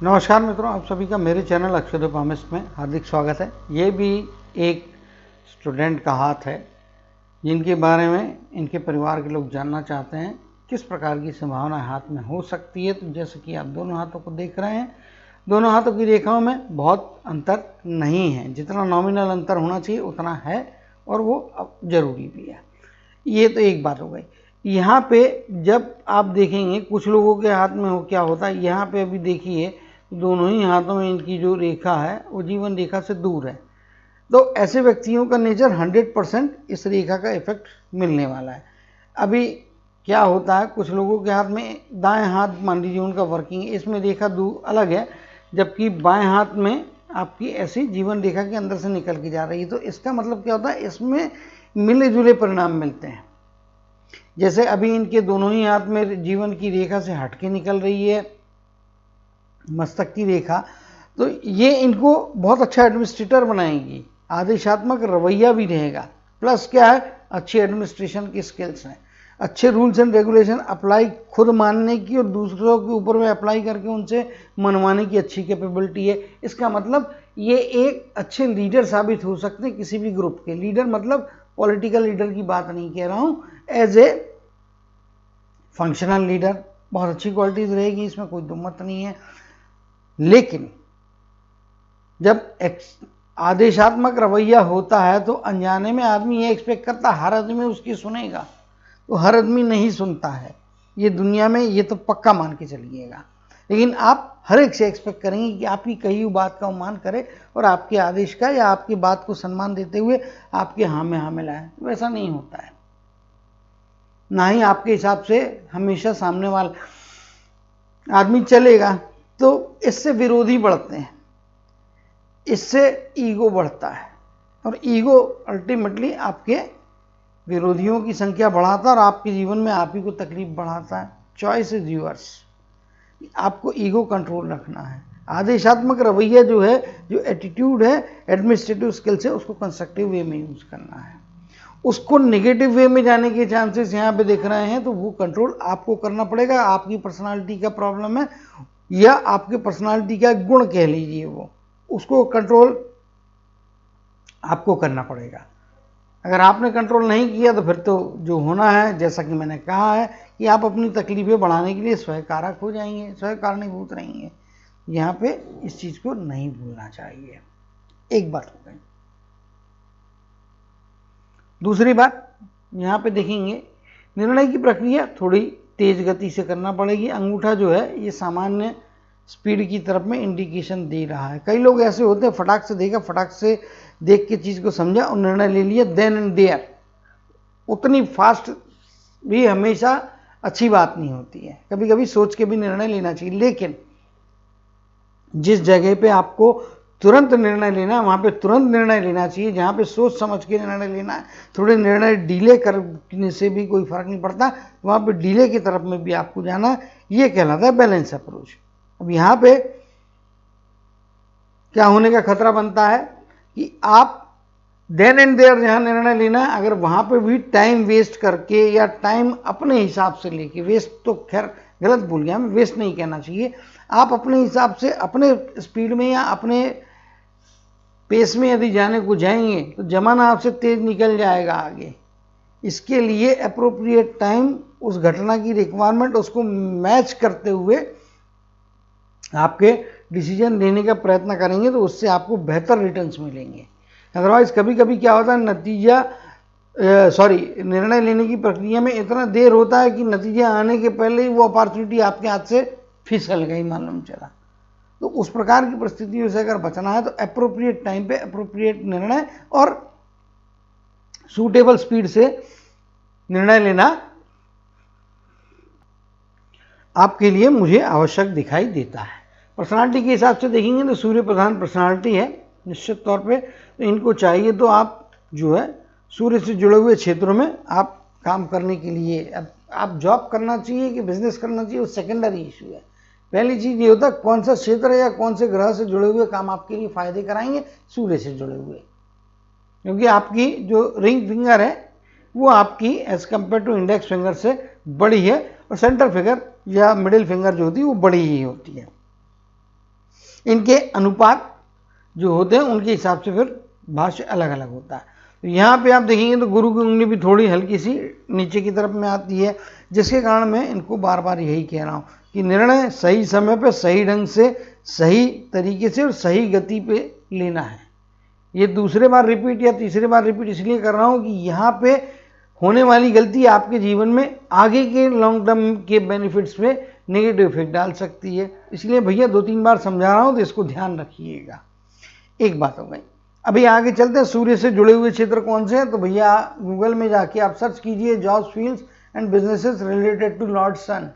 नमस्कार मित्रों, आप सभी का मेरे चैनल अक्षरोपामिस्ट में हार्दिक स्वागत है। ये भी एक स्टूडेंट का हाथ है जिनके बारे में इनके परिवार के लोग जानना चाहते हैं किस प्रकार की संभावना हाथ में हो सकती है। तो जैसे कि आप दोनों हाथों को देख रहे हैं, दोनों हाथों की रेखाओं में बहुत अंतर नहीं है। जितना नॉमिनल अंतर होना चाहिए उतना है और वो ज़रूरी भी है। ये तो एक बात हो गई। यहाँ पे जब आप देखेंगे कुछ लोगों के हाथ में हो क्या होता है, यहाँ पे अभी देखिए दोनों ही हाथों में इनकी जो रेखा है वो जीवन रेखा से दूर है। तो ऐसे व्यक्तियों का नेचर 100% इस रेखा का इफेक्ट मिलने वाला है। अभी क्या होता है, कुछ लोगों के हाथ में दाएं हाथ मान लीजिए उनका वर्किंग है, इसमें रेखा अलग है, जबकि बाएं हाथ में आपकी ऐसी जीवन रेखा के अंदर से निकल के जा रही है। तो इसका मतलब क्या होता है, इसमें मिले जुले परिणाम मिलते हैं। जैसे अभी इनके दोनों ही हाथ में जीवन की रेखा से हटके निकल रही है मस्तक की रेखा, तो ये इनको बहुत अच्छा एडमिनिस्ट्रेटर बनाएंगी। आदेशात्मक रवैया भी रहेगा, प्लस क्या है, अच्छी एडमिनिस्ट्रेशन की स्किल्स हैं, अच्छे रूल्स एंड रेगुलेशन अप्लाई खुद मानने की और दूसरों के ऊपर में अप्लाई करके उनसे मनवाने की अच्छी कैपेबिलिटी है। इसका मतलब ये एक अच्छे लीडर साबित हो सकते हैं किसी भी ग्रुप के। लीडर मतलब पॉलिटिकल लीडर की बात नहीं कह रहा हूँ, एज ए फंक्शनल लीडर बहुत अच्छी क्वालिटीज रहेगी, इसमें कोई दुमत नहीं है। लेकिन जब आदेशात्मक रवैया होता है तो अनजाने में आदमी ये एक्सपेक्ट करता हर आदमी उसकी सुनेगा, तो हर आदमी नहीं सुनता है ये दुनिया में, ये तो पक्का मान के चलिएगा। लेकिन आप हर एक से एक्सपेक्ट करेंगे कि आपकी कही हुई बात का वो मान करे और आपके आदेश का या आपकी बात को सम्मान देते हुए आपके हाँ में हाँ मिलाए। वैसा नहीं होता है, ना ही आपके हिसाब से हमेशा सामने वाला आदमी चलेगा। तो इससे विरोधी बढ़ते हैं, इससे ईगो बढ़ता है और ईगो अल्टीमेटली आपके विरोधियों की संख्या बढ़ाता है और आपके जीवन में आप ही को तकलीफ बढ़ाता है। चॉइस इज योर्स, आपको ईगो कंट्रोल रखना है। आदेशात्मक रवैया जो है, जो एटीट्यूड है, एडमिनिस्ट्रेटिव स्किल्स है, उसको कंस्ट्रक्टिव वे में यूज करना है। उसको नेगेटिव वे में जाने के चांसेस यहाँ पे देख रहे हैं, तो वो कंट्रोल आपको करना पड़ेगा। आपकी पर्सनालिटी का प्रॉब्लम है या आपके पर्सनालिटी का गुण कह लीजिए, वो उसको कंट्रोल आपको करना पड़ेगा। अगर आपने कंट्रोल नहीं किया तो फिर तो जो होना है, जैसा कि मैंने कहा है, कि आप अपनी तकलीफें बढ़ाने के लिए स्वयं कारक हो जाएंगे, स्वयं कारणीभूत रहेंगे। यहाँ पे इस चीज को नहीं भूलना चाहिए। एक बात हो गई। दूसरी बात, यहाँ पे देखेंगे निर्णय की प्रक्रिया थोड़ी तेज गति से करना पड़ेगी। अंगूठा जो है ये सामान्य स्पीड की तरफ में इंडिकेशन दे रहा है। कई लोग ऐसे होते हैं, फटाक से देखा, फटाक से देख के चीज को समझा और निर्णय ले लिया, देन एंड देयर। उतनी फास्ट भी हमेशा अच्छी बात नहीं होती है, कभी कभी सोच के भी निर्णय लेना चाहिए। लेकिन जिस जगह पे आपको तुरंत निर्णय लेना है वहां पे तुरंत निर्णय लेना चाहिए। जहां पे सोच समझ के निर्णय लेना है, थोड़े निर्णय डिले करने से भी कोई फर्क नहीं पड़ता, वहां पे डिले की तरफ में भी आपको जाना है। ये कहलाता है बैलेंस अप्रोच। अब यहाँ पे क्या होने का खतरा बनता है कि आप देन एंड देयर जहां निर्णय लेना है, अगर वहां पे भी टाइम वेस्ट करके या टाइम अपने हिसाब से लेके, वेस्ट तो खैर गलत भूल गया, हमें वेस्ट नहीं कहना चाहिए, आप अपने हिसाब से अपने स्पीड में या अपने पेस में यदि जाने को जाएंगे तो जमाना आपसे तेज निकल जाएगा आगे। इसके लिए अप्रोप्रिएट टाइम, उस घटना की रिक्वायरमेंट, उसको मैच करते हुए आपके डिसीजन लेने का प्रयत्न करेंगे तो उससे आपको बेहतर रिटर्न्स मिलेंगे। अदरवाइज कभी कभी क्या होता है, निर्णय लेने की प्रक्रिया में इतना देर होता है कि नतीजा आने के पहले ही वो अपॉर्चुनिटी आपके हाथ से फिसल गई, मालूम चला। तो उस प्रकार की परिस्थितियों से अगर बचना है तो अप्रोप्रिएट टाइम पे अप्रोप्रिएट निर्णय और सूटेबल स्पीड से निर्णय लेना आपके लिए मुझे आवश्यक दिखाई देता है। पर्सनालिटी के हिसाब से देखेंगे तो सूर्य प्रधान पर्सनालिटी है निश्चित तौर पे, तो इनको चाहिए तो आप जो है सूर्य से जुड़े हुए क्षेत्रों में आप काम करने के लिए, अब आप जॉब करना चाहिए कि बिजनेस करना चाहिए वो सेकेंडरी इशू है। पहली चीज ये होता है कौन सा क्षेत्र या कौन से ग्रह से जुड़े हुए काम आपके लिए फायदे कराएंगे, सूर्य से जुड़े हुए। क्योंकि आपकी जो रिंग फिंगर है वो आपकी age compare to index finger से बड़ी है और सेंटर फिंगर या मिडिल फिंगर जो होती है वो बड़ी ही होती है। इनके अनुपात जो होते हैं उनके हिसाब से फिर भाष्य अलग अलग होता है। तो यहाँ पे आप देखेंगे तो गुरु की उंगली भी थोड़ी हल्की सी नीचे की तरफ में आती है, जिसके कारण मैं इनको बार बार यही कह रहा हूँ कि निर्णय सही समय पे, सही ढंग से, सही तरीके से और सही गति पे लेना है। ये दूसरे बार रिपीट या तीसरे बार रिपीट इसलिए कर रहा हूँ कि यहाँ पे होने वाली गलती आपके जीवन में आगे के लॉन्ग टर्म के बेनिफिट्स में नेगेटिव इफेक्ट डाल सकती है। इसलिए भैया 2-3 बार समझा रहा हूँ तो इसको ध्यान रखिएगा। एक बात हो गई। अभी आगे चलते हैं, सूर्य से जुड़े हुए क्षेत्र कौन से हैं? तो भैया गूगल में जाके आप सर्च कीजिए jobs, fields and businesses related to lord sun.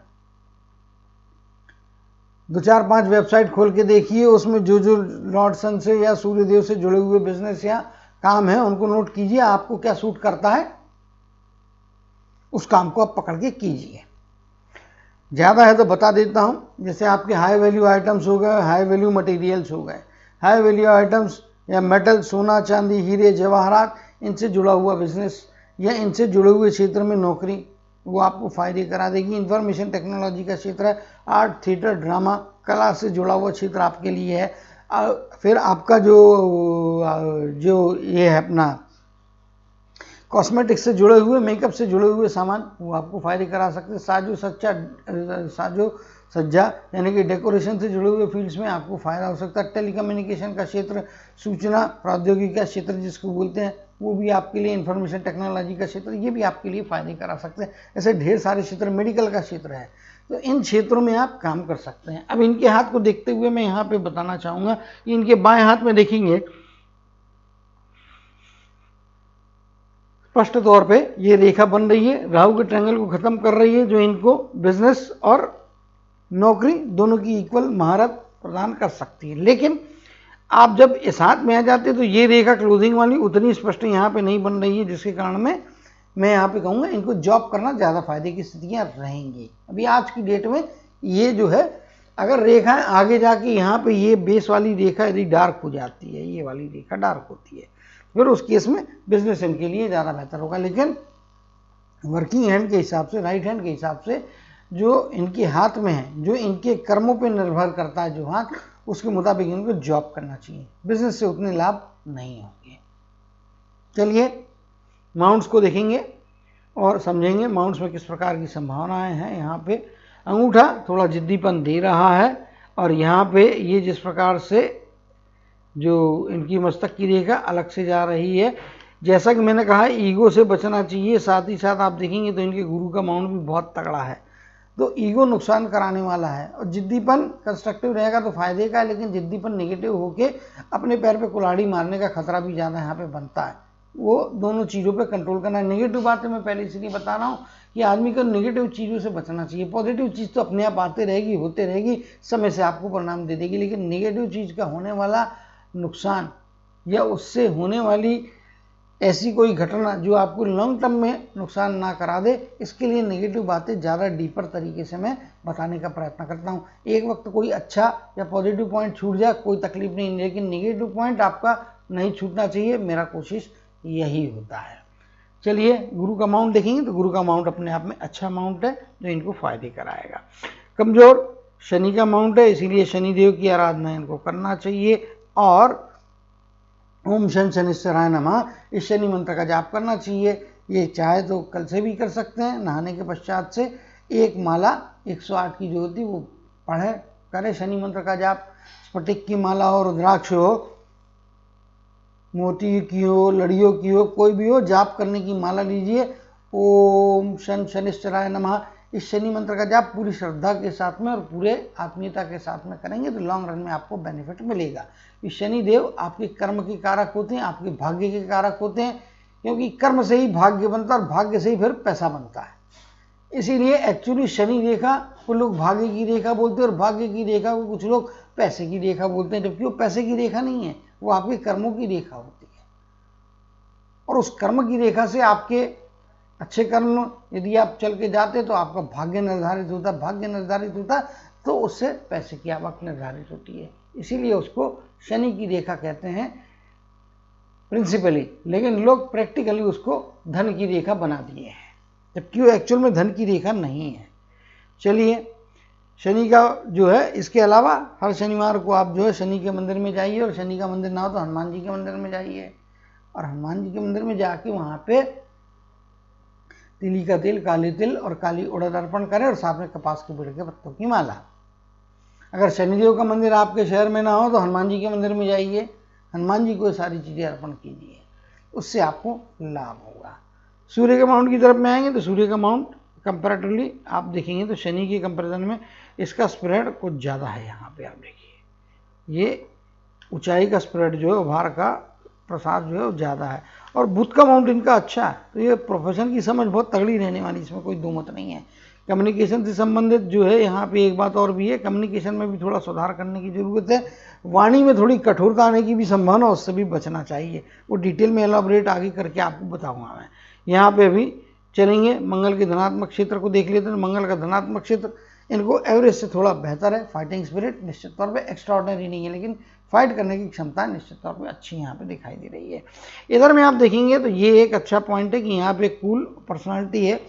2-4-5 website खोल के देखिए, उसमें जो जो लॉर्ड सन से या सूर्यदेव से जुड़े हुए बिजनेस या काम है उनको नोट कीजिए, आपको क्या सूट करता है उस काम को आप पकड़ के कीजिए। ज़्यादा है तो बता देता हूँ, जैसे आपके हाई वैल्यू आइटम्स हो गए, हाई वैल्यू मटेरियल्स हो गए। हाई वैल्यू आइटम्स या मेटल, सोना चांदी, हीरे जवाहरात, इनसे जुड़ा हुआ बिजनेस या इनसे जुड़े हुए क्षेत्र में नौकरी, वो आपको फायदे करा देगी। इंफॉर्मेशन टेक्नोलॉजी का क्षेत्र है, आर्ट, थिएटर, ड्रामा, कला से जुड़ा हुआ क्षेत्र आपके लिए है। फिर आपका जो ये है अपना कॉस्मेटिक्स से जुड़े हुए, मेकअप से जुड़े हुए सामान, वो आपको फायदे करा सकते हैं। साजो सज्जा यानी कि डेकोरेशन से जुड़े हुए फील्ड्स में आपको फायदा हो सकता है। टेलीकम्युनिकेशन का क्षेत्र, सूचना प्रौद्योगिकी का क्षेत्र जिसको बोलते हैं, वो भी आपके लिए, इंफॉर्मेशन टेक्नोलॉजी का क्षेत्र, ये भी आपके लिए फायदे करा सकते हैं। ऐसे ढेर सारे क्षेत्र, मेडिकल का क्षेत्र है, तो इन क्षेत्रों में आप काम कर सकते हैं। अब इनके हाथ को देखते हुए मैं यहाँ पे बताना चाहूँगा कि इनके बाएं हाथ में देखेंगे स्पष्ट तौर पे ये रेखा बन रही है, राहु के ट्रायंगल को खत्म कर रही है, जो इनको बिजनेस और नौकरी दोनों की इक्वल महारत प्रदान कर सकती है। लेकिन आप जब इस हाथ में आ जाते तो ये रेखा क्लोजिंग वाली उतनी स्पष्ट यहाँ पे नहीं बन रही है, जिसके कारण मैं यहाँ पे कहूँगा इनको जॉब करना ज़्यादा फायदे की स्थितियाँ रहेंगी। अभी आज की डेट में ये जो है, अगर रेखा आगे जाके यहाँ पे ये बेस वाली रेखा यदि डार्क हो जाती है, ये वाली रेखा डार्क होती है, फिर उस केस में बिजनेस इनके लिए ज़्यादा बेहतर होगा। लेकिन वर्किंग हैंड के हिसाब से, राइट हैंड के हिसाब से, जो इनके हाथ में है, जो इनके कर्मों पे निर्भर करता है जो हाथ, उसके मुताबिक इनको जॉब करना चाहिए। बिजनेस से उतने लाभ नहीं होंगे। चलिए माउंट्स को देखेंगे और समझेंगे माउंट्स में किस प्रकार की संभावनाएं हैं। यहाँ पे अंगूठा थोड़ा जिद्दीपन दे रहा है, और यहाँ पे ये जिस प्रकार से जो इनकी मस्तक की रेखा अलग से जा रही है, जैसा कि मैंने कहा ईगो से बचना चाहिए। साथ ही साथ आप देखेंगे तो इनके गुरु का माउंट भी बहुत तगड़ा है, तो ईगो नुकसान कराने वाला है। और जिद्दीपन कंस्ट्रक्टिव रहेगा तो फायदे का है, लेकिन जिद्दीपन नेगेटिव होके अपने पैर पे कुल्हाड़ी मारने का खतरा भी ज़्यादा यहाँ पे बनता है। वो दोनों चीज़ों पे कंट्रोल करना है। नेगेटिव बातें मैं पहले इसलिए बता रहा हूँ कि आदमी को नेगेटिव चीज़ों से बचना चाहिए। पॉजिटिव चीज़ तो अपने आप आते रहेगी, होते रहेगी, समय से आपको परिणाम दे देगी, लेकिन नेगेटिव चीज़ का होने वाला नुकसान या उससे होने वाली ऐसी कोई घटना जो आपको लॉन्ग टर्म में नुकसान ना करा दे, इसके लिए नेगेटिव बातें ज़्यादा डीपर तरीके से मैं बताने का प्रयत्न करता हूँ। एक वक्त कोई अच्छा या पॉजिटिव पॉइंट छूट जाए कोई तकलीफ नहीं, लेकिन नेगेटिव पॉइंट आपका नहीं छूटना चाहिए, मेरा कोशिश यही होता है। चलिए गुरु का माउंट देखेंगे तो गुरु का माउंट अपने आप में अच्छा माउंट है जो इनको फायदे कराएगा। कमजोर शनि का माउंट है, इसीलिए शनिदेव की आराधना इनको करना चाहिए, और ओम शन शनिश्चराय नमः इस शनि मंत्र का जाप करना चाहिए। ये चाहे तो कल से भी कर सकते हैं, नहाने के पश्चात से एक माला 108 की जो होती वो पढ़े करें शनि मंत्र का जाप। स्फटिक की माला हो, रुद्राक्ष हो, मोती की हो, लड़ियों की हो, कोई भी हो, जाप करने की माला लीजिए। ओम शन शनिश्चराय नमः इस शनि मंत्र का जाप पूरी श्रद्धा के साथ में और पूरे आत्मीयता के साथ में करेंगे तो लॉन्ग रन में आपको बेनिफिट मिलेगा। इस शनि देव आपके कर्म के कारक होते हैं, आपके भाग्य के कारक होते हैं, क्योंकि कर्म से ही भाग्य बनता है और भाग्य से ही फिर पैसा बनता है। इसीलिए एक्चुअली शनि रेखा को लोग भाग्य की रेखा बोलते हैं और भाग्य की रेखा को कुछ लोग पैसे की रेखा बोलते हैं, जबकि वो पैसे की रेखा नहीं है, वो आपके कर्मों की रेखा होती है। और उस कर्म की रेखा से आपके अच्छे कर्म यदि आप चल के जाते तो आपका भाग्य निर्धारित होता, भाग्य निर्धारित होता तो उससे पैसे की आवक निर्धारित होती है। इसीलिए उसको शनि की रेखा कहते हैं प्रिंसिपली, लेकिन लोग प्रैक्टिकली उसको धन की रेखा बना दिए हैं, जबकि वो एक्चुअल में धन की रेखा नहीं है। चलिए शनि का जो है, इसके अलावा हर शनिवार को आप जो है शनि के मंदिर में जाइए, और शनि का मंदिर ना हो तो हनुमान जी के मंदिर में जाइए, और हनुमान जी के मंदिर में जाके वहाँ पे तिली का तिल, काली तिल और काली उड़द अर्पण करें, और साथ में कपास के पेड़ के पत्तों की माला। अगर शनिदेव का मंदिर आपके शहर में ना हो तो हनुमान जी के मंदिर में जाइए, हनुमान जी को सारी चीज़ें अर्पण कीजिए, उससे आपको लाभ होगा। सूर्य के माउंट की तरफ में आएंगे तो सूर्य का माउंट कंपैरेटिवली आप देखेंगे तो शनि के कंपैरिजन में इसका स्प्रेड कुछ ज़्यादा है। यहाँ पे आप देखिए ये ऊंचाई का स्प्रेड जो है, उभार का प्रसार जो है वो ज़्यादा है, और बुध का माउंट इनका अच्छा है, तो ये प्रोफेशन की समझ बहुत तगड़ी रहने वाली, इसमें कोई दो मत नहीं है। कम्युनिकेशन से संबंधित जो है यहाँ पे एक बात और भी है, कम्युनिकेशन में भी थोड़ा सुधार करने की ज़रूरत है, वाणी में थोड़ी कठोरता आने की भी संभावना, उससे भी बचना चाहिए। वो डिटेल में एलाबोरेट आगे करके आपको बताऊंगा मैं। यहाँ पे अभी चलेंगे मंगल के धनात्मक क्षेत्र को देख लेते हैं। मंगल का धनात्मक क्षेत्र इनको एवरेज से थोड़ा बेहतर है। फाइटिंग स्पिरिट निश्चित तौर पे एक्स्ट्रा ऑर्डिनरी नहीं है, लेकिन फाइट करने की क्षमता निश्चित तौर पे अच्छी यहाँ पे दिखाई दे रही है। इधर में आप देखेंगे तो ये एक अच्छा पॉइंट है कि यहाँ पे कूल पर्सनालिटी है,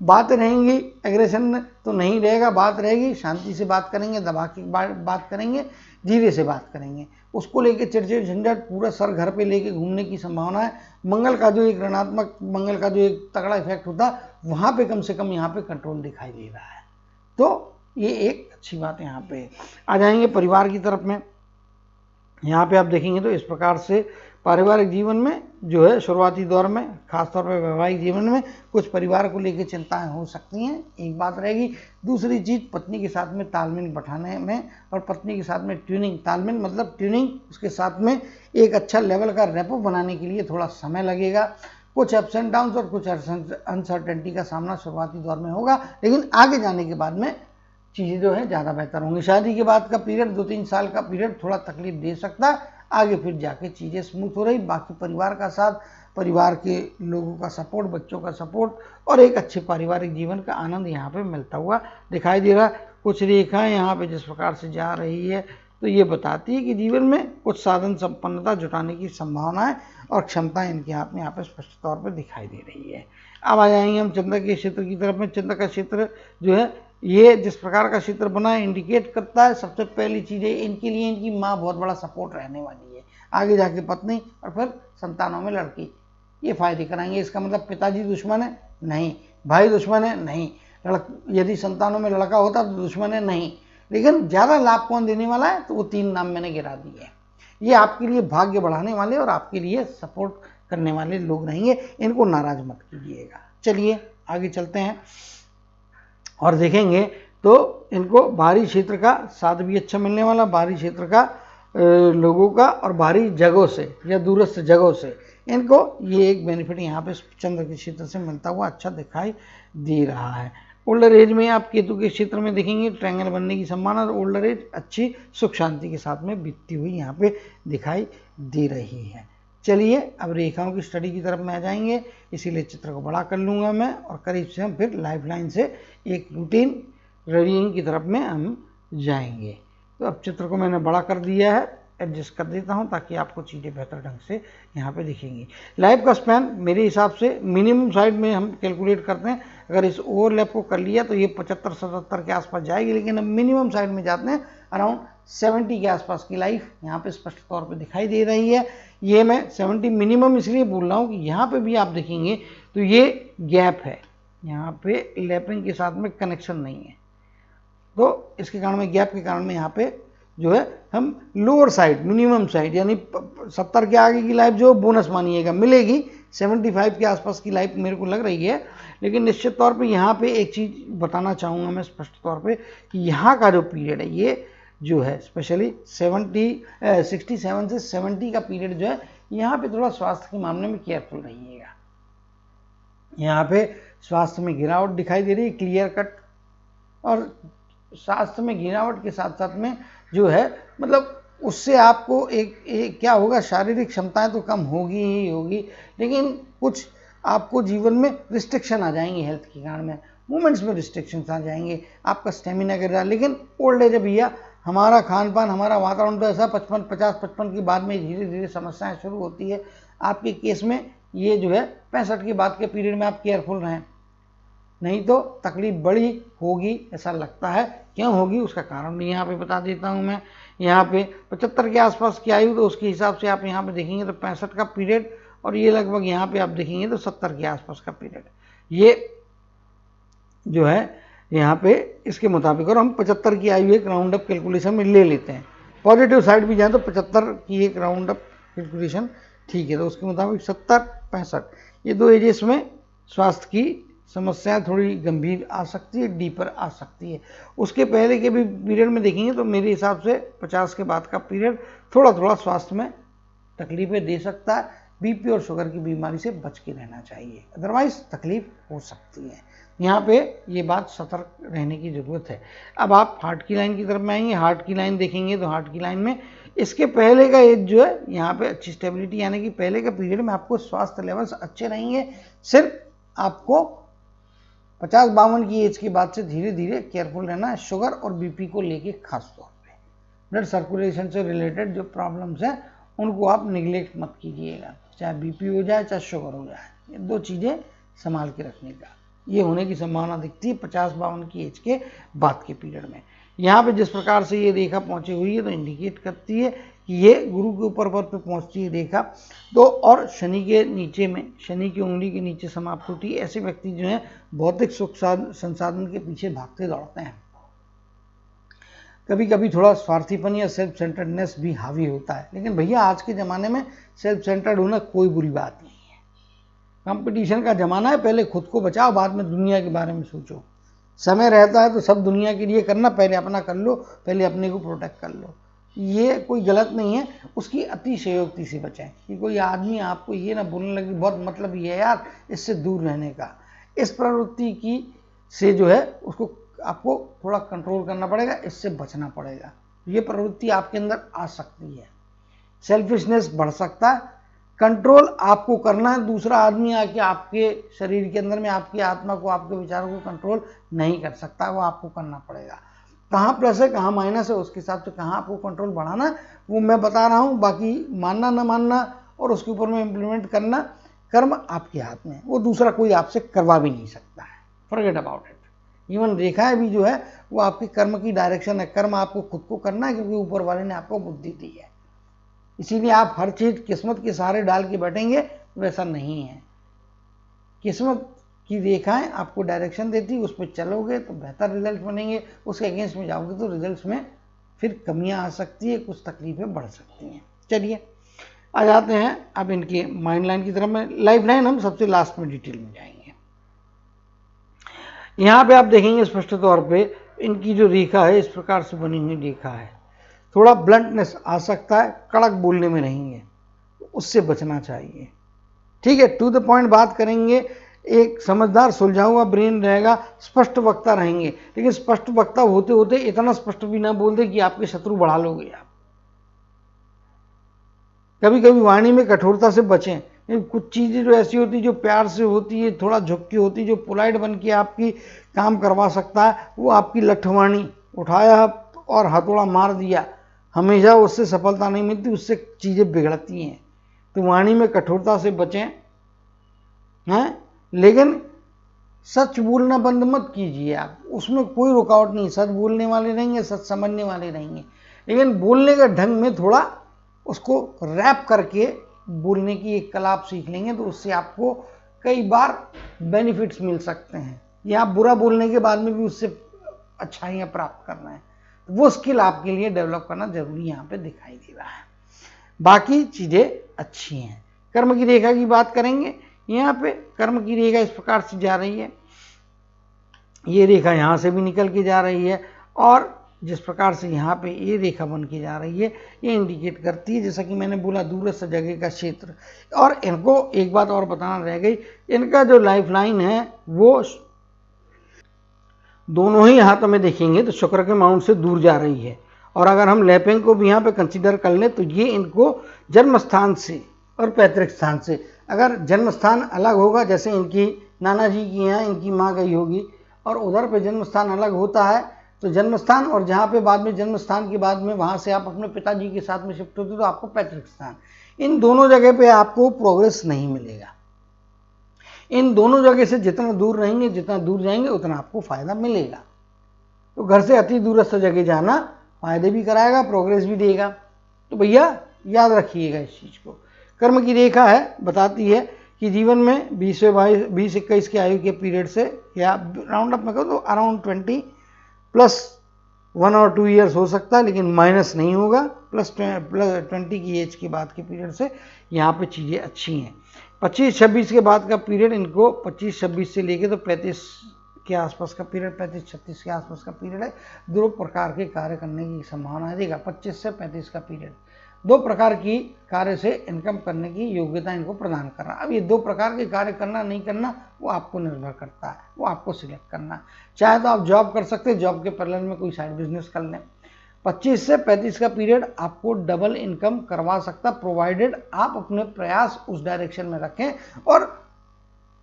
बात रहेंगी, एग्रेशन तो नहीं रहेगा, बात रहेगी, शांति से बात करेंगे, दबा के बात करेंगे, धीरे से बात करेंगे, उसको लेके चिड़चिड़ झंझट पूरा सर घर पे लेके घूमने की संभावना है। मंगल का जो एक ऋणात्मक, मंगल का जो एक तगड़ा इफेक्ट होता है, वहाँ पे कम से कम यहाँ पे कंट्रोल दिखाई दे रहा है, तो ये एक अच्छी बात है। यहाँ पे आ जाएंगे परिवार की तरफ में। यहाँ पे आप देखेंगे तो इस प्रकार से पारिवारिक जीवन में जो है शुरुआती दौर में, खासतौर पर वैवाहिक जीवन में कुछ परिवार को लेकर चिंताएं हो सकती हैं, एक बात रहेगी। दूसरी चीज़, पत्नी के साथ में तालमेल बैठाने में, और पत्नी के साथ में ट्यूनिंग, तालमेल मतलब ट्यूनिंग, उसके साथ में एक अच्छा लेवल का रेपो बनाने के लिए थोड़ा समय लगेगा। कुछ अप्स एंड डाउन्स और कुछ अनसर्टेनिटी का सामना शुरुआती दौर में होगा, लेकिन आगे जाने के बाद में चीज़ें जो है ज़्यादा बेहतर होंगी। शादी के बाद का पीरियड, 2-3 साल का पीरियड थोड़ा तकलीफ दे सकता है, आगे फिर जाके चीज़ें स्मूथ हो रही। बाकी परिवार का साथ, परिवार के लोगों का सपोर्ट, बच्चों का सपोर्ट और एक अच्छे पारिवारिक जीवन का आनंद यहाँ पे मिलता हुआ दिखाई दे रहा है। कुछ रेखाएं यहाँ पे जिस प्रकार से जा रही है तो ये बताती है कि जीवन में कुछ साधन संपन्नता जुटाने की संभावना है और क्षमताएं इनके हाथ में यहाँ पे स्पष्ट तौर पर दिखाई दे रही है। अब आ जाएंगे हम चंद्र के क्षेत्र की तरफ में। चंद्र का क्षेत्र जो है, ये जिस प्रकार का क्षेत्र बना है इंडिकेट करता है, सबसे पहली चीज़ है इनके लिए इनकी माँ बहुत बड़ा सपोर्ट रहने वाली है, आगे जाके पत्नी और फिर संतानों में लड़की, ये फायदे कराएंगे। इसका मतलब पिताजी दुश्मन है नहीं, भाई दुश्मन है नहीं, यदि संतानों में लड़का होता तो दुश्मन है नहीं, लेकिन ज़्यादा लाभ कौन देने वाला है, तो वो 3 नाम मैंने गिरा दिए। ये आपके लिए भाग्य बढ़ाने वाले और आपके लिए सपोर्ट करने वाले लोग रहेंगे, इनको नाराज मत कीजिएगा। चलिए आगे चलते हैं और देखेंगे तो इनको बाहरी क्षेत्र का साथ भी अच्छा मिलने वाला, बाहरी क्षेत्र का लोगों का और बाहरी जगहों से या दूरस्थ जगहों से इनको ये एक बेनिफिट यहाँ पे चंद्र के क्षेत्र से मिलता हुआ अच्छा दिखाई दे रहा है। ओल्डर एज में आप केतु के क्षेत्र में देखेंगे ट्रायंगल बनने की संभावना, और ओल्डर एज अच्छी सुख शांति के साथ में बीतती हुई यहाँ पे दिखाई दे रही है। चलिए अब रेखाओं की स्टडी की तरफ में आ जाएंगे, इसीलिए चित्र को बड़ा कर लूँगा मैं, और करीब से हम फिर लाइफ लाइन से एक रूटीन रीडिंग की तरफ में हम जाएंगे। तो अब चित्र को मैंने बड़ा कर दिया है, एडजस्ट कर देता हूं ताकि आपको चीज़ें बेहतर ढंग से यहाँ पे दिखेंगी। लाइफ का स्पैन मेरे हिसाब से मिनिमम साइड में हम कैलकुलेट करते हैं, अगर इस ओवरलैप को कर लिया तो ये 75-77 के आसपास जाएगी, लेकिन हम मिनिमम साइड में जाते हैं अराउंड 70 के आसपास की लाइफ यहाँ पे स्पष्ट तौर पे दिखाई दे रही है। ये मैं 70 मिनिमम इसलिए बोल रहा हूँ कि यहाँ पे भी आप देखेंगे तो ये गैप है, यहाँ पे लैपिंग के साथ में कनेक्शन नहीं है, तो इसके कारण में गैप के कारण में यहाँ पे जो है हम लोअर साइड मिनिमम साइड यानी 70 के आगे की लाइफ जो बोनस मानिएगा मिलेगी, 75 के आसपास की लाइफ मेरे को लग रही है। लेकिन निश्चित तौर पे यहाँ पे एक चीज़ बताना चाहूँगा मैं स्पष्ट तौर पे कि यहाँ का जो पीरियड है ये जो है स्पेशली 67 से 70 का पीरियड जो है, यहाँ पे थोड़ा स्वास्थ्य के मामले में केयरफुल रहिएगा। यहाँ पे स्वास्थ्य में गिरावट दिखाई दे रही है क्लियर कट, और स्वास्थ्य में गिरावट के साथ साथ में जो है मतलब उससे आपको एक क्या होगा, शारीरिक क्षमताएं तो कम होगी ही होगी, लेकिन कुछ आपको जीवन में रिस्ट्रिक्शन आ जाएंगे, हेल्थ के कारण में मूवमेंट्स में रिस्ट्रिक्शंस आ जाएंगे, आपका स्टेमिना गिर रहा है। लेकिन ओल्ड एज है भैया, हमारा खान पान हमारा वातावरण तो ऐसा 55 के बाद में धीरे धीरे समस्याएं शुरू होती है। आपके केस में ये जो है 65 के बाद के पीरियड में आप केयरफुल रहें, नहीं तो तकलीफ बड़ी होगी ऐसा लगता है। क्यों होगी उसका कारण भी यहाँ पे बता देता हूँ मैं। यहाँ पे 75 के आसपास की आयु, तो उसके हिसाब से आप यहाँ पे देखेंगे तो 65 का पीरियड, और ये लगभग यहाँ पे आप देखेंगे तो 70 के आसपास का पीरियड, ये जो है यहाँ पे इसके मुताबिक। और हम 75 की आयु एक राउंड अप कैलकुलेशन में ले लेते हैं, पॉजिटिव साइड भी जाए तो 75 की एक राउंड अप कैलकुलेशन ठीक है। तो उसके मुताबिक 70-65 ये दो एजेस में स्वास्थ्य की समस्या थोड़ी गंभीर आ सकती है, डीपर आ सकती है। उसके पहले के भी पीरियड में देखेंगे तो मेरे हिसाब से 50 के बाद का पीरियड थोड़ा थोड़ा स्वास्थ्य में तकलीफें दे सकता है। बीपी और शुगर की बीमारी से बच के रहना चाहिए, अदरवाइज तकलीफ हो सकती है। यहाँ पे ये बात सतर्क रहने की ज़रूरत है। अब आप हार्ट की लाइन की तरफ में आएंगे, हार्ट की लाइन देखेंगे तो हार्ट की लाइन में इसके पहले का एज जो है यहाँ पे अच्छी स्टेबिलिटी, यानी कि पहले के पीरियड में आपको स्वास्थ्य लेवल्स अच्छे रहेंगे। सिर्फ आपको 50-52 की एज के बाद से धीरे धीरे केयरफुल रहना है शुगर और बीपी को लेके, खास तौर पे ब्लड सर्कुलेशन से रिलेटेड जो प्रॉब्लम्स हैं उनको आप निगलेक्ट मत कीजिएगा, चाहे बीपी हो जाए चाहे शुगर हो जाए, ये दो चीज़ें संभाल के रखने का ये होने की संभावना दिखती है 50-52 की एज के बाद के पीरियड में। यहाँ पे जिस प्रकार से ये रेखा पहुंची हुई है तो इंडिकेट करती है कि ये गुरु के ऊपर पर पे पहुंचती है रेखा, तो और शनि के नीचे में, शनि की उंगली के नीचे समाप्त होती है। ऐसे व्यक्ति जो हैं भौतिक सुख संसाधन के पीछे भागते दौड़ते हैं, कभी कभी थोड़ा स्वार्थीपन या सेल्फ सेंटर्डनेस भी हावी होता है। लेकिन भैया आज के ज़माने में सेल्फ सेंटर्ड होना कोई बुरी बात नहीं है, कंपटीशन का ज़माना है, पहले खुद को बचाओ बाद में दुनिया के बारे में सोचो। समय रहता है तो सब दुनिया के लिए करना, पहले अपना कर लो, पहले अपने को प्रोटेक्ट कर लो, ये कोई गलत नहीं है। उसकी अतिशयोक्ति से बचें कि कोई आदमी आपको ये ना बोलने लगे बहुत मतलब ये है यार, इससे दूर रहने का, इस प्रवृत्ति की से जो है उसको आपको थोड़ा कंट्रोल करना पड़ेगा, इससे बचना पड़ेगा। ये प्रवृत्ति आपके अंदर आ सकती है, सेल्फिशनेस बढ़ सकता है, कंट्रोल आपको करना है। दूसरा आदमी आके आपके शरीर के अंदर में आपकी आत्मा को, आपके विचारों को कंट्रोल नहीं कर सकता, वो आपको करना पड़ेगा। कहाँ प्लस है कहाँ माइनस है उसके हिसाब से कहाँ आपको कंट्रोल बढ़ाना वो मैं बता रहा हूँ। बाकी मानना ना मानना और उसके ऊपर में इम्प्लीमेंट करना कर्म आपके हाथ में, वो दूसरा कोई आपसे करवा भी नहीं सकता है। Forget about it. इवन रेखाएं भी जो है वो आपके कर्म की डायरेक्शन है, कर्म आपको खुद को करना है क्योंकि ऊपर वाले ने आपको बुद्धि दी है। इसीलिए आप हर चीज़ किस्मत के सहारे डाल के बैठेंगे, वैसा नहीं है। किस्मत की रेखाएं आपको डायरेक्शन देती, उस पर चलोगे तो बेहतर रिजल्ट बनेंगे, उसके अगेंस्ट में जाओगे तो रिजल्ट्स में फिर कमियां आ सकती है, कुछ तकलीफें बढ़ सकती हैं। चलिए आ जाते हैं अब इनके माइंड लाइन की तरफ में। लाइफ लाइन हम सबसे लास्ट में डिटेल में जाएंगे। यहाँ पे आप देखेंगे स्पष्ट तौर पे इनकी जो रेखा है इस प्रकार से बनी हुई रेखा है, थोड़ा ब्लंटनेस आ सकता है, कड़क बोलने में रहेंगे, उससे बचना चाहिए। ठीक है, टू द पॉइंट बात करेंगे, एक समझदार सुलझा हुआ ब्रेन रहेगा, स्पष्ट वक्ता रहेंगे। लेकिन स्पष्ट वक्ता होते होते इतना स्पष्ट भी ना बोल दे कि आपके शत्रु बढ़ा लोगे आप। कभी कभी वाणी में कठोरता से बचें। कुछ चीज़ें जो ऐसी होती जो प्यार से होती है, थोड़ा झुक की होती, जो पोलाइट बन के आपकी काम करवा सकता है, वो आपकी लठवाणी उठाया और हथौड़ा मार दिया, हमेशा उससे सफलता नहीं मिलती, उससे चीज़ें बिगड़ती हैं। तो वाणी में कठोरता से बचें हैं, लेकिन सच बोलना बंद मत कीजिए आप, उसमें कोई रुकावट नहीं, सच बोलने वाले रहेंगे, सच समझने वाले रहेंगे। लेकिन बोलने का ढंग में थोड़ा उसको रैप करके बोलने की एक कला आप सीख लेंगे तो उससे आपको कई बार बेनिफिट्स मिल सकते हैं, या आप बुरा बोलने के बाद में भी उससे अच्छाइयाँ प्राप्त करना है, तो वो स्किल आपके लिए डेवलप करना जरूरी यहाँ पे दिखाई दे रहा है। बाकी चीज़ें अच्छी हैं। कर्म की रेखा की बात करेंगे, यहाँ पे कर्म की रेखा इस प्रकार से जा रही है, ये रेखा यहाँ से भी निकल के जा रही है, और जिस प्रकार से यहाँ पे ये रेखा बन के जा रही है ये इंडिकेट करती है, जैसा कि मैंने बोला, दूरस्थ जगह का क्षेत्र। और इनको एक बात और बताना रह गई, इनका जो लाइफ लाइन है वो दोनों ही हाथों में देखेंगे तो शुक्र के माउंट से दूर जा रही है। और अगर हम लैपिंग को भी यहाँ पे कंसिडर कर लें तो ये इनको जन्म स्थान से और पैतृक स्थान से, अगर जन्म स्थान अलग होगा, जैसे इनकी नाना जी की यहाँ इनकी माँ गई होगी और उधर पे जन्म स्थान अलग होता है, तो जन्म स्थान और जहाँ पे बाद में जन्म स्थान के बाद में वहाँ से आप अपने पिताजी के साथ में शिफ्ट होते तो आपको पैतृक स्थान, इन दोनों जगह पे आपको प्रोग्रेस नहीं मिलेगा। इन दोनों जगह से जितना दूर रहेंगे, जितना दूर जाएंगे, उतना आपको फायदा मिलेगा। तो घर से अति दूरस्थ जगह जाना फायदे भी कराएगा, प्रोग्रेस भी देगा। तो भैया याद रखिएगा इस चीज को। कर्म की रेखा है, बताती है कि जीवन में 20-21 के आयु के पीरियड से, या राउंड अप में कहो तो अराउंड 20 प्लस 1 और 2 ईयर्स हो सकता है, लेकिन माइनस नहीं होगा। प्लस 20 की एज के बाद के पीरियड से यहाँ पे चीज़ें अच्छी हैं। 25-26 के बाद का पीरियड इनको 25-26 से लेके तो 35 के आसपास का पीरियड, 35-36 के आसपास का पीरियड है। 2 प्रकार के कार्य करने की संभावना है। देखा 25 से 35 का पीरियड 2 प्रकार की कार्य से इनकम करने की योग्यता इनको प्रदान करना। अब ये 2 प्रकार के कार्य करना नहीं करना वो आपको निर्भर करता है, वो आपको सिलेक्ट करना। चाहे तो आप जॉब कर सकते हैं, जॉब के पैरेलल में कोई साइड बिजनेस कर लें। 25 से 35 का पीरियड आपको डबल इनकम करवा सकता, प्रोवाइडेड आप अपने प्रयास उस डायरेक्शन में रखें और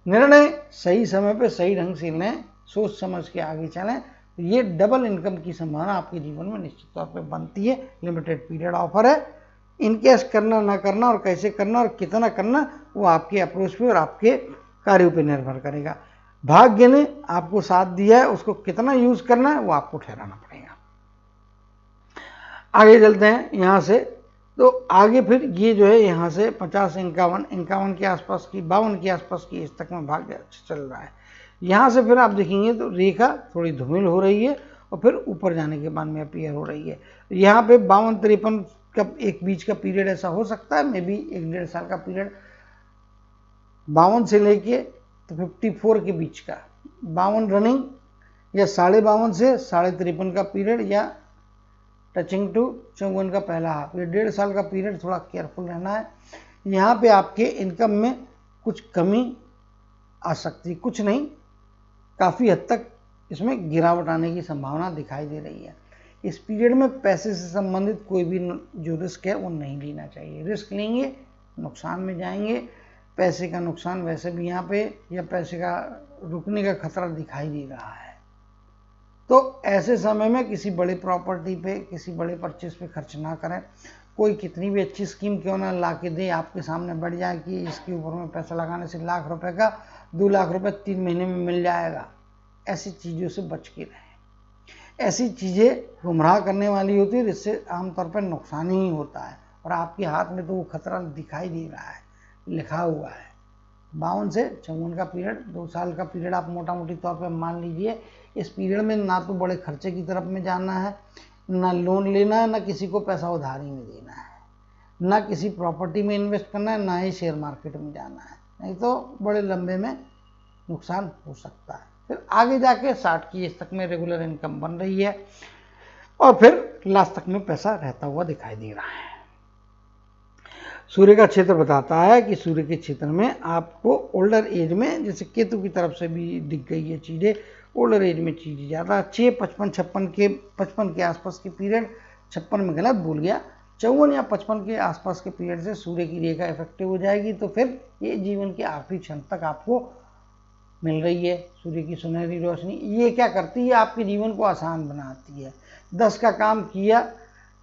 निर्णय सही समय पे सही ढंग से लें, सोच समझ के आगे चलें। तो ये डबल इनकम की संभावना आपके जीवन में निश्चित तौर पे बनती है। लिमिटेड पीरियड ऑफर है। इनकेस करना ना करना और कैसे करना और कितना करना वो आपके अप्रोच पे और आपके कार्यों पे निर्भर करेगा। भाग्य ने आपको साथ दिया है, उसको कितना यूज करना है वो आपको ठहराना पड़ेगा। आगे चलते हैं यहाँ से। तो आगे फिर ये जो है यहाँ से 50-51 के आसपास की, 52 के आसपास की इस तक में भाग्य अच्छा चल रहा है। यहाँ से फिर आप देखेंगे तो रेखा थोड़ी धूमिल हो रही है और फिर ऊपर जाने के बाद में अपीयर हो रही है। यहाँ पे 52-53 का एक बीच का पीरियड ऐसा हो सकता है, मे बी 1-1.5 साल का पीरियड 52 से लेके तो 54 के बीच का, 52 रनिंग या 52.5 से 53.5 का पीरियड, या टचिंग टू 54 का पहला हाफ, ये 1.5 साल का पीरियड थोड़ा केयरफुल रहना है। यहाँ पे आपके इनकम में कुछ कमी आ सकती है, कुछ नहीं, काफ़ी हद तक इसमें गिरावट आने की संभावना दिखाई दे रही है। इस पीरियड में पैसे से संबंधित कोई भी जो रिस्क है वो नहीं लेना चाहिए। रिस्क लेंगे नुकसान में जाएंगे। पैसे का नुकसान वैसे भी यहाँ पे, या पैसे का रुकने का खतरा दिखाई दे रहा है। तो ऐसे समय में किसी बड़े प्रॉपर्टी पे, किसी बड़े परचेज पे खर्च ना करें। कोई कितनी भी अच्छी स्कीम क्यों ना ला के दे, आपके सामने बढ़ जाए कि इसके ऊपर में पैसा लगाने से लाख रुपए का 2 लाख रुपए 3 महीने में मिल जाएगा, ऐसी चीज़ों से बच के रहें। ऐसी चीज़ें गुमराह करने वाली होती है, जिससे आमतौर पर नुकसान ही होता है और आपके हाथ में तो वो खतरा दिखाई दे रहा है, लिखा हुआ है। 52 से 54 का पीरियड, 2 साल का पीरियड आप मोटा मोटी तौर पर मान लीजिए। इस पीरियड में ना तो बड़े खर्चे की तरफ में जाना है, ना लोन लेना है, ना किसी को पैसा उधारी में देना है, ना किसी प्रॉपर्टी में इन्वेस्ट करना है, ना ही शेयर मार्केट में जाना है, नहीं तो बड़े लंबे में नुकसान हो सकता है। फिर आगे जाके 60 की एज तक में रेगुलर इनकम बन रही है और फिर लास्ट तक में पैसा रहता हुआ दिखाई दे रहा है। सूर्य का क्षेत्र बताता है कि सूर्य के क्षेत्र में आपको ओल्डर एज में, जैसे केतु की तरफ से भी दिख गई है चीज़ें, ओल्डर एज में चीज़ें ज़्यादा अच्छी है। 55 के आसपास के पीरियड, 56 में गलत बोल गया, 54 या 55 के आसपास के पीरियड से सूर्य की रेखा इफेक्टिव हो जाएगी। तो फिर ये जीवन के आखिरी क्षण तक आपको मिल रही है सूर्य की सुनहरी रोशनी। ये क्या करती है, आपके जीवन को आसान बनाती है। 10 का काम किया,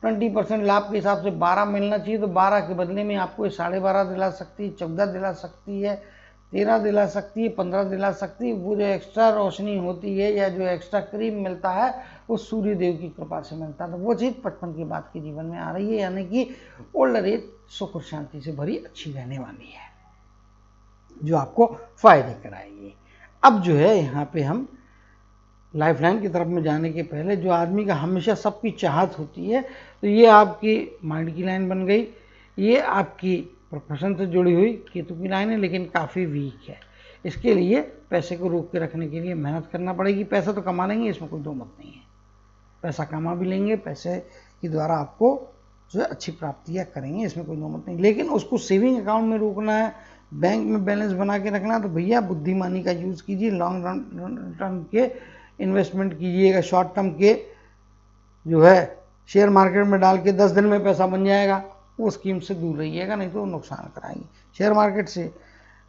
20% लाभ के हिसाब से 12 मिलना चाहिए, तो 12 के बदले में आपको 12.5 दिला सकती है, 14 दिला सकती है, 13 दिला सकती है, 15 दिला सकती है। वो जो एक्स्ट्रा रोशनी होती है या जो एक्स्ट्रा क्रीम मिलता है वो सूर्य देव की कृपा से मिलता है। तो वो चीज़ 55 के बाद के जीवन में आ रही है, यानी कि ओल्डर एज सुख और शांति से भरी अच्छी रहने वाली है, जो आपको फायदे कराएगी। अब जो है यहाँ पे हम लाइफ लाइन की तरफ में जाने के पहले, जो आदमी का हमेशा सबकी चाहत होती है, तो ये आपकी माइंड की लाइन बन गई। ये आपकी प्रोफेशन से जुड़ी हुई केतु की लाइन है, लेकिन काफ़ी वीक है। इसके लिए पैसे को रोक के रखने के लिए मेहनत करना पड़ेगी। पैसा तो कमा लेंगे, इसमें कोई दो मत नहीं है, पैसा कमा भी लेंगे, पैसे के द्वारा आपको जो है अच्छी प्राप्तियाँ करेंगे, इसमें कोई दो मत नहीं। लेकिन उसको सेविंग अकाउंट में रोकना है, बैंक में बैलेंस बना के रखना, तो भैया बुद्धिमानी का यूज़ कीजिए। लॉन्ग टर्म के इन्वेस्टमेंट कीजिएगा। शॉर्ट टर्म के जो है शेयर मार्केट में डाल के 10 दिन में पैसा बन जाएगा, वो स्कीम से दूर रहिएगा, नहीं तो नुकसान कराएंगे। शेयर मार्केट से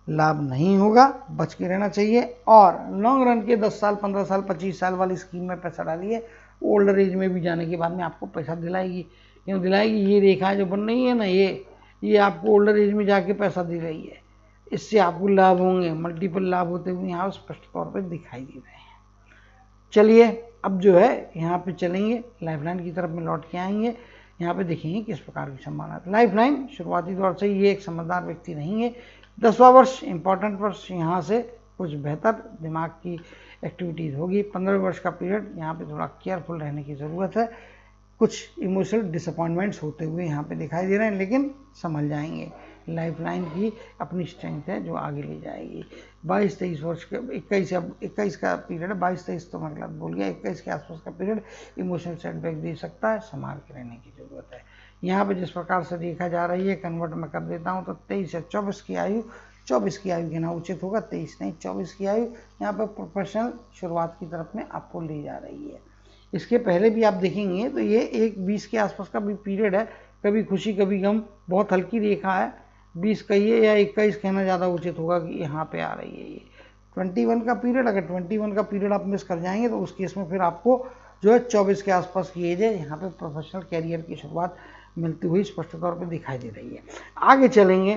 लाभ नहीं होगा, बच के रहना चाहिए। और लॉन्ग रन के 10 साल, 15 साल, 25 साल वाली स्कीम में पैसा डालिए। ओल्डर एज में भी जाने के बाद में आपको पैसा दिलाएगी। क्यों दिलाएगी? ये रेखा जो बन रही है ना, ये आपको ओल्डर एज में जाके पैसा दे रही है। इससे आपको लाभ होंगे, मल्टीपल लाभ होते हुए यहाँ स्पष्ट तौर पर दिखाई दे रहे हैं। चलिए अब जो है यहाँ पे चलेंगे, लाइफलाइन की तरफ में लौट के आएंगे। यहाँ पे देखेंगे किस प्रकार की संभावना है। लाइफलाइन शुरुआती तौर से ये एक समझदार व्यक्ति नहीं है। 10वां वर्ष इंपॉर्टेंट वर्ष, यहाँ से कुछ बेहतर दिमाग की एक्टिविटीज़ होगी। 15वें वर्ष का पीरियड, यहाँ पे थोड़ा केयरफुल रहने की ज़रूरत है। कुछ इमोशनल डिसअपॉइंटमेंट्स होते हुए यहाँ पे दिखाई दे रहे हैं, लेकिन संभल जाएंगे। लाइफलाइन की अपनी स्ट्रेंथ है जो आगे ले जाएगी। 22-23 वर्ष के 21 का पीरियड है, 22-23 तो मैं गलत बोल गया, 21 के आसपास का पीरियड इमोशनल सेटबैक दे सकता है, संभाल के रहने की जरूरत है। यहाँ पे जिस प्रकार से देखा जा रही है, कन्वर्ट मैं कर देता हूँ तो 23 या 24 की आयु, 24 की आयु कहना उचित होगा, 23 नहीं 24 की आयु यहाँ पर प्रोफेशनल शुरुआत की तरफ में आपको ले जा रही है। इसके पहले भी आप देखेंगे तो ये एक 20 के आसपास का भी पीरियड है, कभी खुशी कभी गम, बहुत हल्की रेखा है। 20 कहिए या 21 कहना ज़्यादा उचित होगा कि यहाँ पे आ रही है ये 21 का पीरियड। अगर 21 का पीरियड आप मिस कर जाएंगे तो उस केस में फिर आपको जो है 24 के आसपास की एज है, यहाँ पे प्रोफेशनल कैरियर की शुरुआत मिलती हुई स्पष्ट तौर पे दिखाई दे रही है। आगे चलेंगे,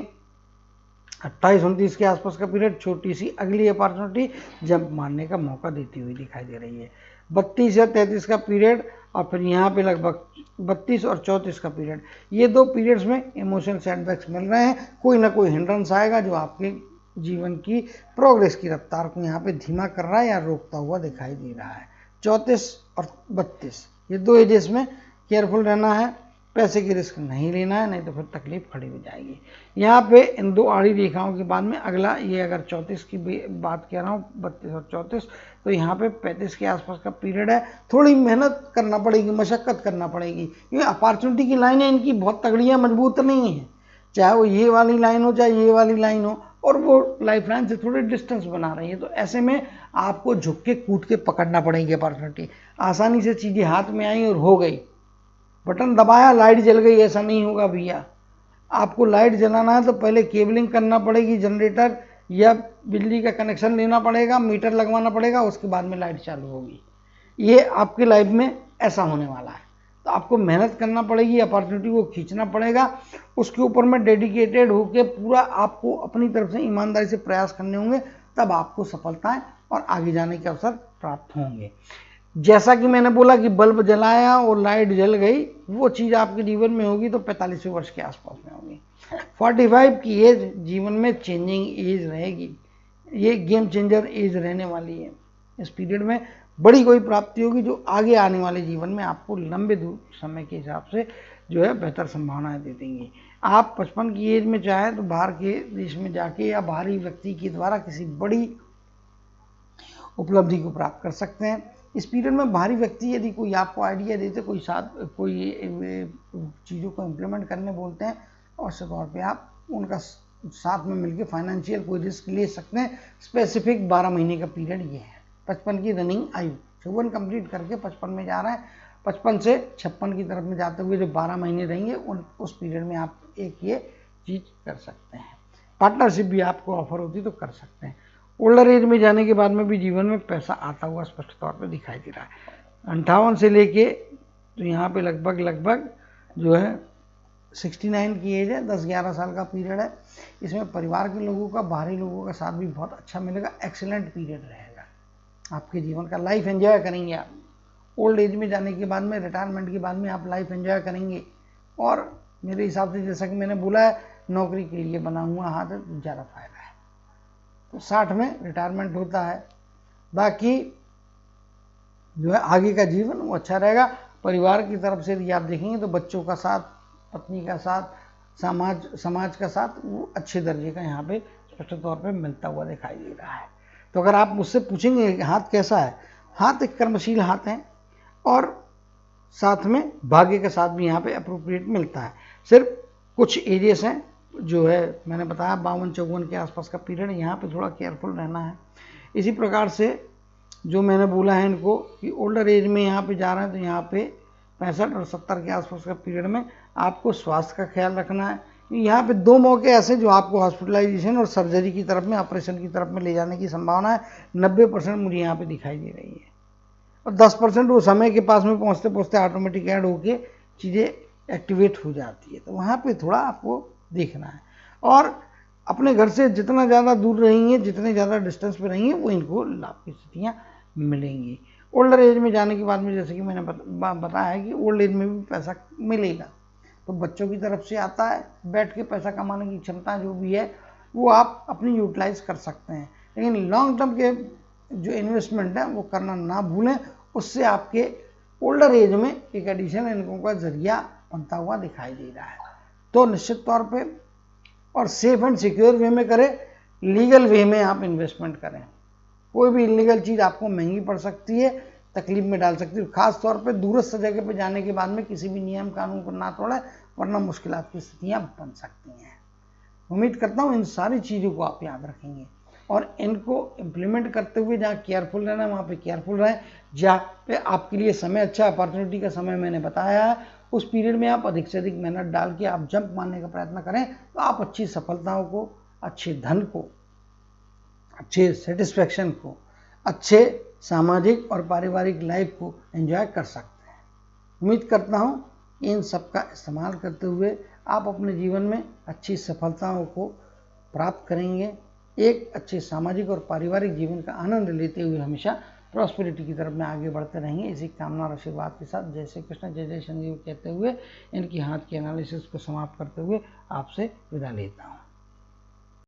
28-29 के आसपास का पीरियड, छोटी सी अगली अपॉर्चुनिटी जंप मारने का मौका देती हुई दिखाई दे रही है। 32 या 33 का पीरियड और फिर यहाँ पे लगभग 32 और 34 का पीरियड, ये दो पीरियड्स में इमोशनल सेटबैक्स मिल रहे हैं। कोई ना कोई हिंड्रेंस आएगा जो आपके जीवन की प्रोग्रेस की रफ्तार को यहाँ पे धीमा कर रहा है या रोकता हुआ दिखाई दे रहा है। 34 और 32 ये दो एजेस में केयरफुल रहना है, पैसे की रिस्क नहीं लेना है, नहीं तो फिर तकलीफ खड़ी हो जाएगी। यहाँ पे इन दो आड़ी रेखाओं के बाद में अगला, ये अगर 34 की बात कह रहा हूँ, 32 और 34, तो यहाँ पे 35 के आसपास का पीरियड है। थोड़ी मेहनत करना पड़ेगी, मशक्कत करना पड़ेगी, क्योंकि अपॉर्चुनिटी की लाइनें इनकी बहुत तगड़ियाँ मजबूत नहीं है, चाहे वो ये वाली लाइन हो चाहे ये वाली लाइन हो, और वो लाइफलाइन से थोड़ी डिस्टेंस बना रही है। तो ऐसे में आपको झुक के कूद के पकड़ना पड़ेगी अपॉर्चुनिटी। आसानी से चीज़ें हाथ में आई और हो गई, बटन दबाया लाइट जल गई, ऐसा नहीं होगा भैया। आपको लाइट जलाना है तो पहले केबलिंग करना पड़ेगी, जनरेटर या बिजली का कनेक्शन लेना पड़ेगा, मीटर लगवाना पड़ेगा, उसके बाद में लाइट चालू होगी। ये आपकी लाइफ में ऐसा होने वाला है। तो आपको मेहनत करना पड़ेगी, अपॉर्चुनिटी को खींचना पड़ेगा, उसके ऊपर में डेडिकेटेड होकर पूरा आपको अपनी तरफ से ईमानदारी से प्रयास करने होंगे, तब आपको सफलताएं और आगे जाने के अवसर प्राप्त होंगे। जैसा कि मैंने बोला कि बल्ब जलाया और लाइट जल गई, वो चीज़ आपके जीवन में होगी तो 45वें वर्ष के आसपास में होगी। 45 की एज जीवन में चेंजिंग एज रहेगी, ये गेम चेंजर एज रहने वाली है। इस पीरियड में बड़ी कोई प्राप्ति होगी जो आगे आने वाले जीवन में आपको लंबे दूर समय के हिसाब से जो है बेहतर संभावनाएं दे देंगी। आप 55 की एज में चाहें तो बाहर के देश में जाके या बाहरी व्यक्ति के द्वारा किसी बड़ी उपलब्धि को प्राप्त कर सकते हैं। इस पीरियड में बाहरी व्यक्ति यदि कोई आपको आइडिया देते, कोई चीज़ों को इम्प्लीमेंट करने बोलते हैं, अवश्य तौर पे आप उनका साथ में मिलकर फाइनेंशियल कोई रिस्क ले सकते हैं। स्पेसिफिक 12 महीने का पीरियड ये है। 55 की रनिंग आयु, 54 कंप्लीट करके 55 में जा रहे हैं, 55 से 56 की तरफ में जाते हुए जो 12 महीने रहेंगे उस पीरियड में आप एक ये चीज़ कर सकते हैं। पार्टनरशिप भी आपको ऑफर होती तो कर सकते हैं। ओल्डर एज में जाने के बाद में भी जीवन में पैसा आता हुआ स्पष्ट तौर पर दिखाई दे रहा है। 58 से लेके तो यहाँ पे लगभग जो है 69 की एज है, 10-11 साल का पीरियड है। इसमें परिवार के लोगों का, बाहरी लोगों का साथ भी बहुत अच्छा मिलेगा। एक्सीलेंट पीरियड रहेगा आपके जीवन का, लाइफ एंजॉय करेंगे आप। ओल्ड एज में जाने के बाद में, रिटायरमेंट के बाद में आप लाइफ एंजॉय करेंगे। और मेरे हिसाब से जैसा कि मैंने बोला है, नौकरी के लिए बना हुआ हाथ है तो ज़्यादा फायदा है। तो 60 में रिटायरमेंट होता है। बाकी जो है आगे का जीवन वो अच्छा रहेगा। परिवार की तरफ से यदि आप देखेंगे तो बच्चों का साथ, पत्नी का साथ, समाज का साथ वो अच्छे दर्जे का यहाँ पे स्पष्ट तौर पे मिलता हुआ दिखाई दे रहा है। तो अगर आप मुझसे पूछेंगे हाथ कैसा है, हाथ एक कर्मशील हाथ है और साथ में भाग्य का साथ भी यहाँ पे अप्रोप्रिएट मिलता है। सिर्फ कुछ एरियस हैं जो है मैंने बताया 52-54 के आसपास का पीरियड, यहाँ पे थोड़ा केयरफुल रहना है। इसी प्रकार से जो मैंने बोला है इनको कि ओल्डर एज में यहाँ पे जा रहे हैं तो यहाँ पे 65 और 70 के आसपास का पीरियड में आपको स्वास्थ्य का ख्याल रखना है। यहाँ पे दो मौके ऐसे जो आपको हॉस्पिटलाइजेशन और सर्जरी की तरफ में, ऑपरेशन की तरफ में ले जाने की संभावना है। 90% मुझे यहाँ पे दिखाई दे रही है और 10% वो समय के पास में पहुँचते पहुँचते ऑटोमेटिक ऐड होके चीज़ें एक्टिवेट हो जाती है। तो वहाँ पे थोड़ा आपको देखना है। और अपने घर से जितना ज़्यादा दूर रहेंगे, जितने ज़्यादा डिस्टेंस पे रहेंगे, वो इनको लाभ की स्थितियाँ मिलेंगी। ओल्डर एज में जाने के बाद में जैसे कि मैंने बताया है कि ओल्ड एज में भी पैसा मिलेगा, तो बच्चों की तरफ से आता है, बैठ के पैसा कमाने की क्षमता जो भी है वो आप अपनी यूटिलाइज कर सकते हैं। लेकिन लॉन्ग टर्म के जो इन्वेस्टमेंट है वो करना ना भूलें, उससे आपके ओल्डर एज में एक एडिशनल इनकम का जरिया बनता हुआ दिखाई दे रहा है। तो निश्चित तौर पे और सेफ एंड सिक्योर वे में करें, लीगल वे में आप इन्वेस्टमेंट करें। कोई भी इलीगल चीज़ आपको महंगी पड़ सकती है, तकलीफ में डाल सकती है, खास तौर पे दूरस्थ जगह पे जाने के बाद में किसी भी नियम कानून को ना तोड़े, वरना मुश्किलात की स्थितियाँ बन सकती हैं। उम्मीद करता हूँ इन सारी चीज़ों को आप याद रखेंगे और इनको इम्प्लीमेंट करते हुए जहाँ केयरफुल रहना वहाँ पे केयरफुल रहें। जहाँ पे आपके लिए समय अच्छा, अपॉर्चुनिटी का समय मैंने बताया है, उस पीरियड में आप अधिक से अधिक मेहनत डाल के आप जंप मारने का प्रयत्न करें, तो आप अच्छी सफलताओं को, अच्छे धन को, अच्छे सेटिस्फैक्शन को, अच्छे सामाजिक और पारिवारिक लाइफ को एंजॉय कर सकते हैं। उम्मीद करता हूँ इन सब का इस्तेमाल करते हुए आप अपने जीवन में अच्छी सफलताओं को प्राप्त करेंगे, एक अच्छे सामाजिक और पारिवारिक जीवन का आनंद लेते हुए हमेशा प्रॉस्पेरिटी की तरफ में आगे बढ़ते रहेंगे। इसी कामना और आशीर्वाद के साथ जय श्री कृष्ण, जय जय संजीव कहते हुए इनकी हाथ की एनालिसिस को समाप्त करते हुए आपसे विदा लेता हूँ।